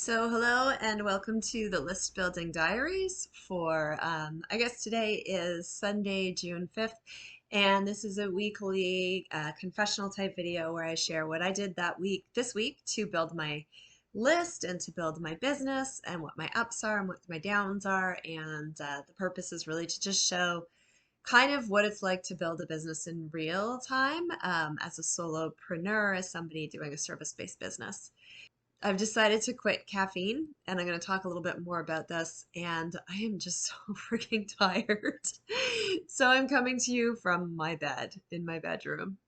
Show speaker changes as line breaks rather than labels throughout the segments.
Hello and welcome to the List Building Diaries for, I guess today is Sunday, June 5th, and this is a weekly confessional type video where I share what I did this week to build my list and to build my business and what my ups are and what my downs are. And the purpose is really to just show kind of what it's like to build a business in real time as a solopreneur, as somebody doing a service-based business. I've decided to quit caffeine, and I'm going to talk a little bit more about this. And I am just so freaking tired. So I'm coming to you from my bed in my bedroom.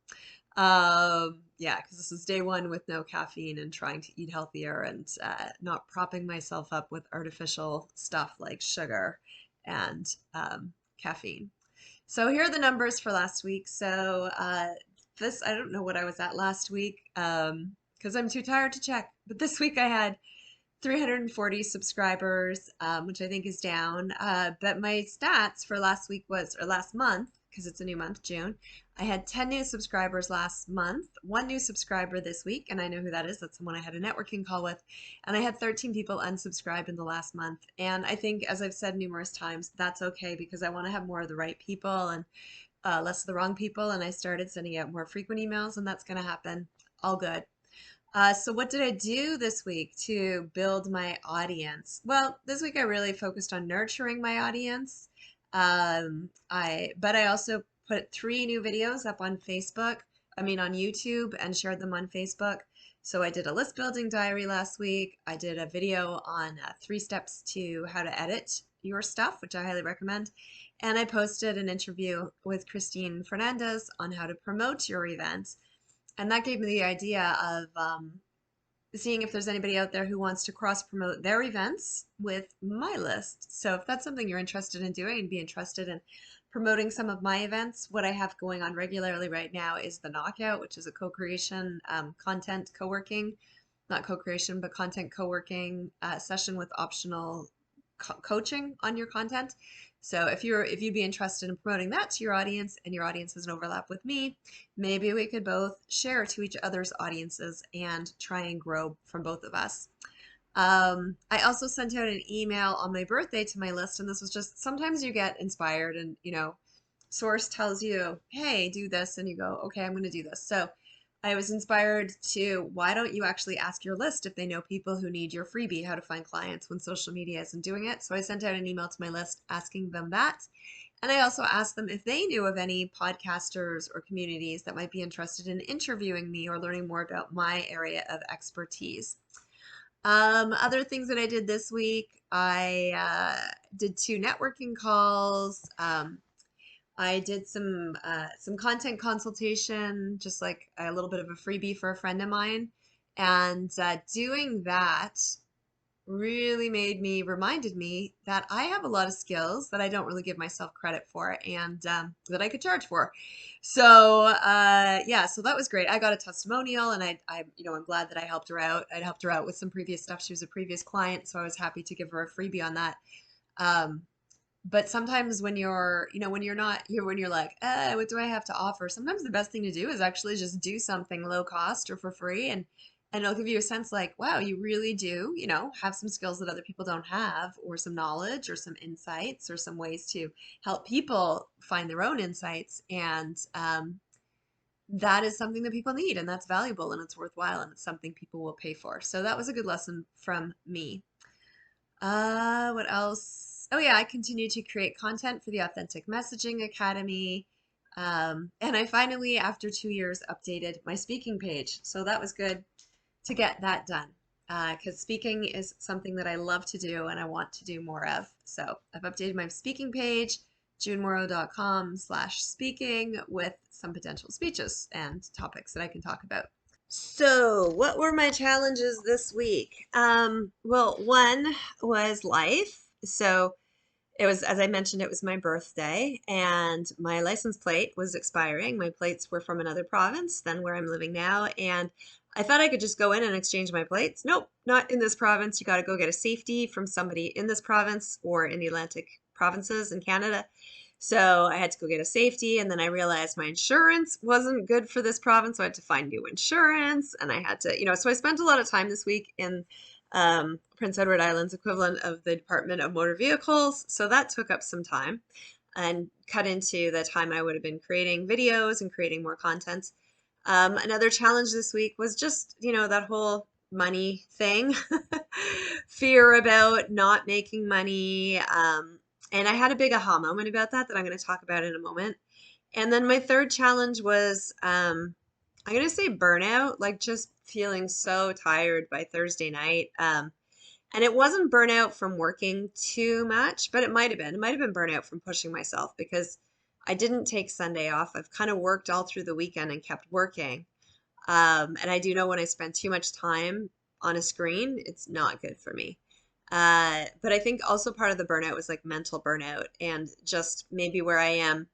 Yeah, because this is day one with no caffeine and trying to eat healthier and not propping myself up with artificial stuff like sugar and caffeine. So here are the numbers for last week. I don't know what I was at last week because I'm too tired to check. But this week I had 340 subscribers, which I think is down. But my stats for last week or last month, because it's a new month, June, I had 10 new subscribers last month, one new subscriber this week, and I know who that is. That's someone I had a networking call with. And I had 13 people unsubscribe in the last month. And I think, as I've said numerous times, that's okay because I want to have more of the right people and less of the wrong people. And I started sending out more frequent emails, and that's going to happen. All good. So what did I do this week to build my audience? Well, this week I really focused on nurturing my audience. But I also put 3 new videos up on on YouTube and shared them on Facebook. So I did a list building diary last week. I did a video on 3 steps to how to edit your stuff, which I highly recommend. And I posted an interview with Christine Fernandez on how to promote your events. And that gave me the idea of seeing if there's anybody out there who wants to cross promote their events with my list. So if that's something you're interested in doing and be interested in promoting some of my events, what I have going on regularly right now is the Knockout, which is a co-creation content co-working, not co-creation, but content co-working session with optional coaching on your content. So if you'd be interested in promoting that to your audience and your audience has an overlap with me, maybe we could both share to each other's audiences and try and grow from both of us. I also sent out an email on my birthday to my list, and this was just sometimes you get inspired and source tells you, hey, do this, and you go, okay, I'm going to do this. So I was inspired to, why don't you actually ask your list if they know people who need your freebie, how to find clients when social media isn't doing it. So I sent out an email to my list asking them that. And I also asked them if they knew of any podcasters or communities that might be interested in interviewing me or learning more about my area of expertise. Other things that I did this week, I did 2 networking calls. I did some content consultation, just like a little bit of a freebie for a friend of mine. And doing that really reminded me that I have a lot of skills that I don't really give myself credit for and that I could charge for. Yeah, so that was great. I got a testimonial and I'm glad that I helped her out. I'd helped her out with some previous stuff. She was a previous client, so I was happy to give her a freebie on that. But sometimes when when you're like, what do I have to offer? Sometimes the best thing to do is actually just do something low cost or for free, and it'll give you a sense like, wow, you really do, have some skills that other people don't have, or some knowledge, or some insights, or some ways to help people find their own insights. And that is something that people need, and that's valuable, and it's worthwhile, and it's something people will pay for. So that was a good lesson from me. What else? Oh yeah, I continue to create content for the Authentic Messaging Academy. And I finally, after 2 years, updated my speaking page. So that was good to get that done. Because speaking is something that I love to do and I want to do more of. So I've updated my speaking page, junemorrow.com/speaking, with some potential speeches and topics that I can talk about. So, what were my challenges this week? Well, one was life. So, it was, as I mentioned, it was my birthday and my license plate was expiring. My plates were from another province than where I'm living now. And I thought I could just go in and exchange my plates. Nope, not in this province. You got to go get a safety from somebody in this province or in the Atlantic provinces in Canada. So I had to go get a safety, and then I realized my insurance wasn't good for this province, so I had to find new insurance, and I had to, so I spent a lot of time this week in Prince Edward Island's equivalent of the Department of Motor Vehicles. So that took up some time and cut into the time I would have been creating videos and creating more content. Another challenge this week was just, that whole money thing, fear about not making money. And I had a big aha moment about that I'm going to talk about in a moment. And then my third challenge was, I'm going to say burnout, like just feeling so tired by Thursday night. And it wasn't burnout from working too much, but it might have been. It might have been burnout from pushing myself because I didn't take Sunday off. I've kind of worked all through the weekend and kept working. And I do know when I spend too much time on a screen, it's not good for me. But I think also part of the burnout was like mental burnout and just maybe where I am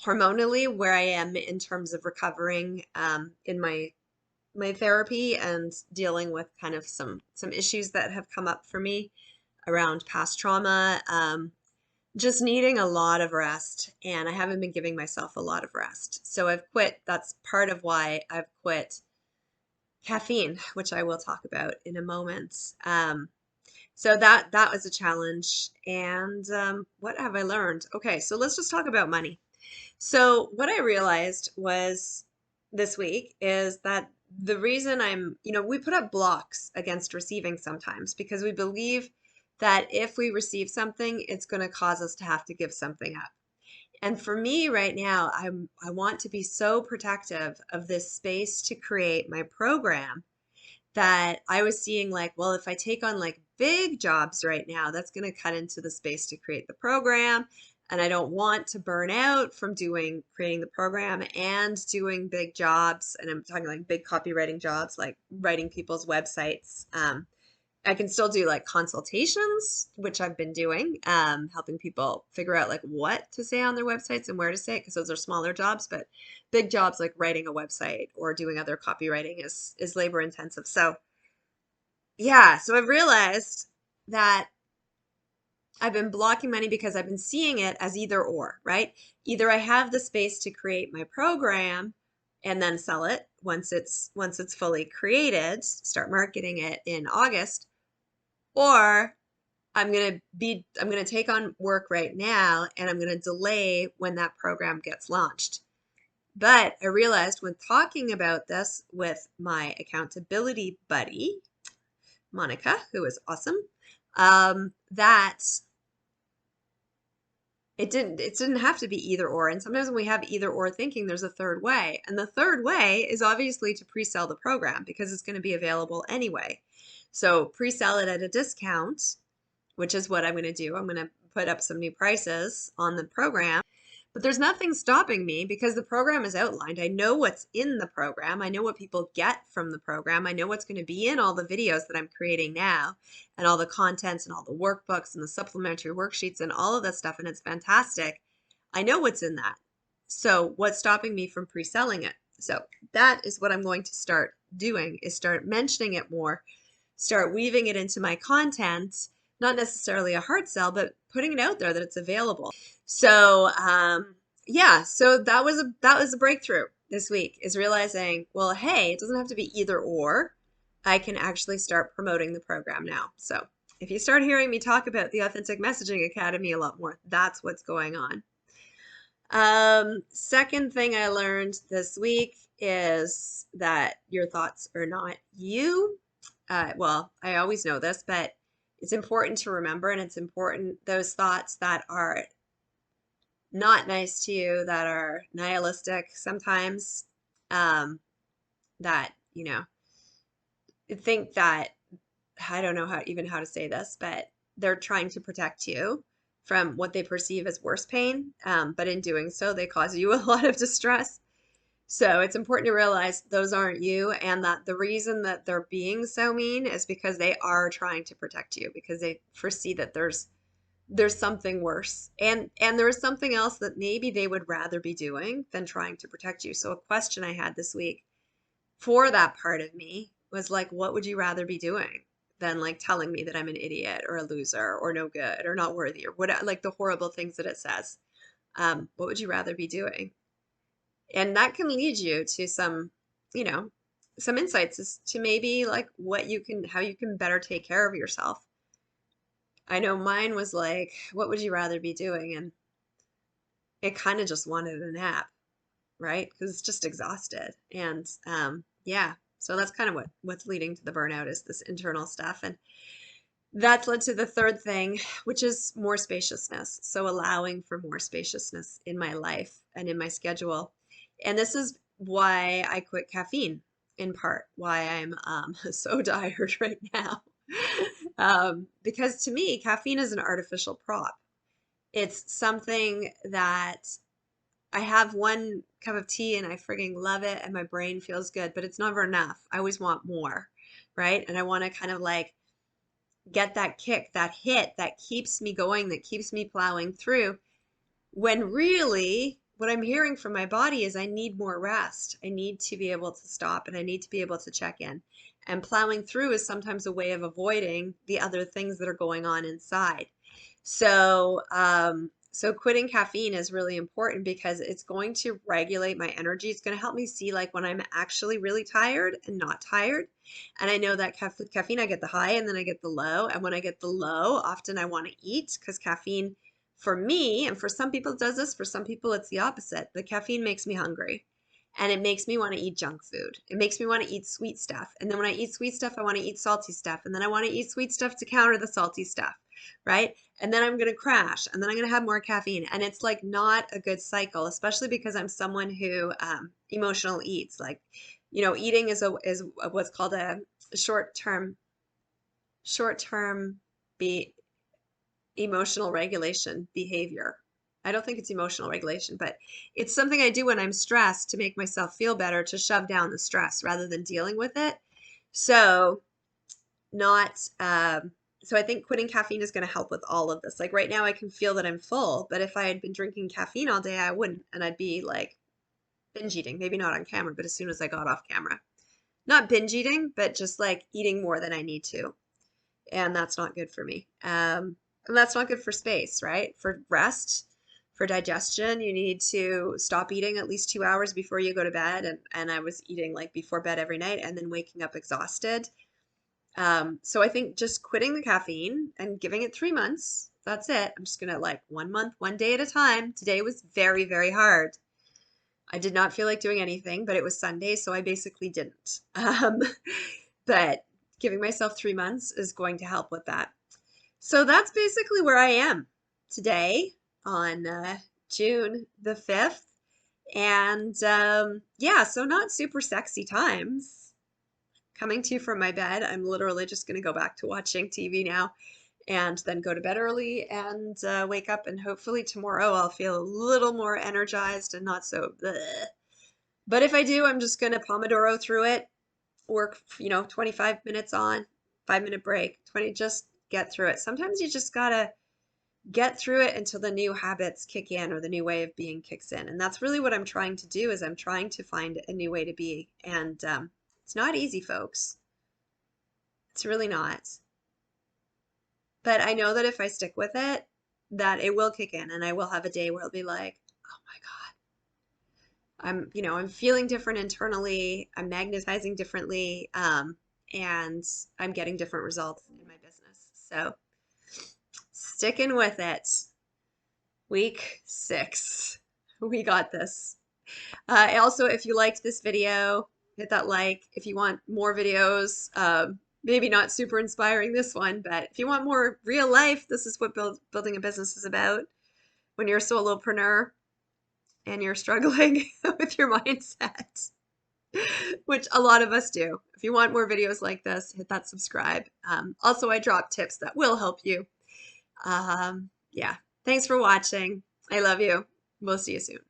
hormonally, where I am in terms of recovering in my therapy and dealing with kind of some issues that have come up for me around past trauma. Just needing a lot of rest, and I haven't been giving myself a lot of rest. So I've quit. That's part of why I've quit caffeine, which I will talk about in a moment. So that was a challenge. And what have I learned? Okay, so let's just talk about money. So what I realized was this week is that the reason we put up blocks against receiving sometimes because we believe that if we receive something, it's going to cause us to have to give something up. And for me right now, I want to be so protective of this space to create my program that I was seeing like, well, if I take on like big jobs right now, that's going to cut into the space to create the program. And I don't want to burn out from creating the program and doing big jobs. And I'm talking like big copywriting jobs, like writing people's websites. I can still do like consultations, which I've been doing, helping people figure out like what to say on their websites and where to say it, because those are smaller jobs, but big jobs like writing a website or doing other copywriting is labor intensive. So yeah, so I've realized that I've been blocking money because I've been seeing it as either or, right? Either I have the space to create my program and then sell it once it's fully created, start marketing it in August, or I'm going to take on work right now and I'm going to delay when that program gets launched. But I realized when talking about this with my accountability buddy, Monica, who is awesome, that it didn't have to be either or. And sometimes when we have either or thinking, there's a third way. And the third way is obviously to pre-sell the program because it's going to be available anyway. So pre-sell it at a discount, which is what I'm going to do. I'm going to put up some new prices on the program. But there's nothing stopping me because the program is outlined. I know what's in the program. I know what people get from the program. I know what's going to be in all the videos that I'm creating now and all the contents and all the workbooks and the supplementary worksheets and all of that stuff. And it's fantastic. I know what's in that. So what's stopping me from pre-selling it? So that is what I'm going to start doing, is start mentioning it more, start weaving it into my content, not necessarily a hard sell, but putting it out there that it's available. So yeah, so that was a breakthrough this week, is realizing, well, hey, it doesn't have to be either or. I can actually start promoting the program now. So if you start hearing me talk about the Authentic Messaging Academy a lot more, that's what's going on. Second thing I learned this week is that your thoughts are not you. Well, I always know this, but it's important to remember, and it's important, those thoughts that are not nice to you, that are nihilistic sometimes, that, think that, I don't know how to say this, but they're trying to protect you from what they perceive as worse pain. But in doing so, they cause you a lot of distress. So it's important to realize those aren't you, and that the reason that they're being so mean is because they are trying to protect you, because they foresee that there's something worse, and there is something else that maybe they would rather be doing than trying to protect you. So a question I had this week for that part of me was like, what would you rather be doing than like telling me that I'm an idiot or a loser or no good or not worthy or what, like the horrible things that it says? What would you rather be doing? And that can lead you to some, some insights as to maybe like how you can better take care of yourself. I know mine was like, what would you rather be doing? And it kind of just wanted a nap, right? Because it's just exhausted. And yeah, so that's kind of what's leading to the burnout is this internal stuff. And that's led to the third thing, which is more spaciousness. So allowing for more spaciousness in my life and in my schedule. And this is why I quit caffeine, in part, why I'm so tired right now. Because to me, caffeine is an artificial prop. It's something that I have one cup of tea and I frigging love it and my brain feels good, but it's never enough. I always want more, right? And I want to kind of like get that kick, that hit that keeps me going, that keeps me plowing through. When really, what I'm hearing from my body is I need more rest. I need to be able to stop and I need to be able to check in. And plowing through is sometimes a way of avoiding the other things that are going on inside. So, so quitting caffeine is really important because it's going to regulate my energy. It's going to help me see like when I'm actually really tired and not tired. And I know that with caffeine, I get the high and then I get the low. And when I get the low, often I want to eat because caffeine for me, and for some people it does this, for some people it's the opposite. The caffeine makes me hungry and it makes me want to eat junk food. It makes me want to eat sweet stuff. And then when I eat sweet stuff, I want to eat salty stuff. And then I want to eat sweet stuff to counter the salty stuff, right? And then I'm going to crash and then I'm going to have more caffeine. And it's like not a good cycle, especially because I'm someone who emotional eats. Like, you know, eating is what's called a short-term be emotional regulation behavior. I don't think it's emotional regulation, but it's something I do when I'm stressed to make myself feel better, to shove down the stress rather than dealing with it. So not, so I think quitting caffeine is going to help with all of this. Like right now I can feel that I'm full, but if I had been drinking caffeine all day, I wouldn't. And I'd be like binge eating, maybe not on camera, but as soon as I got off camera, not binge eating, but just like eating more than I need to. And that's not good for me. And that's not good for space, right? For rest, for digestion, you need to stop eating at least 2 hours before you go to bed. And I was eating like before bed every night and then waking up exhausted. So I think just quitting the caffeine and giving it 3 months, that's it. I'm just gonna like 1 month, one day at a time. Today was very, very hard. I did not feel like doing anything, but it was Sunday, so I basically didn't. But giving myself 3 months is going to help with that. So that's basically where I am today on June the 5th. And yeah, so not super sexy times. Coming to you from my bed, I'm literally just going to go back to watching TV now and then go to bed early and wake up. And hopefully tomorrow I'll feel a little more energized and not so bleh. But if I do, I'm just going to Pomodoro through it, work, 25 minutes on, 5-minute break, 20, just get through it. Sometimes you just gotta get through it until the new habits kick in or the new way of being kicks in. And that's really what I'm trying to do is I'm trying to find a new way to be. And it's not easy, folks. It's really not. But I know that if I stick with it, that it will kick in and I will have a day where I'll be like, oh my God, I'm feeling different internally. I'm magnetizing differently. And I'm getting different results in my business. So sticking with it. Week 6. We got this. Also, if you liked this video, hit that like. If you want more videos, maybe not super inspiring this one, but if you want more real life, this is what building a business is about. When you're a solopreneur and you're struggling with your mindset, which a lot of us do. If you want more videos like this, hit that subscribe. Also, I drop tips that will help you. Yeah. Thanks for watching. I love you. We'll see you soon.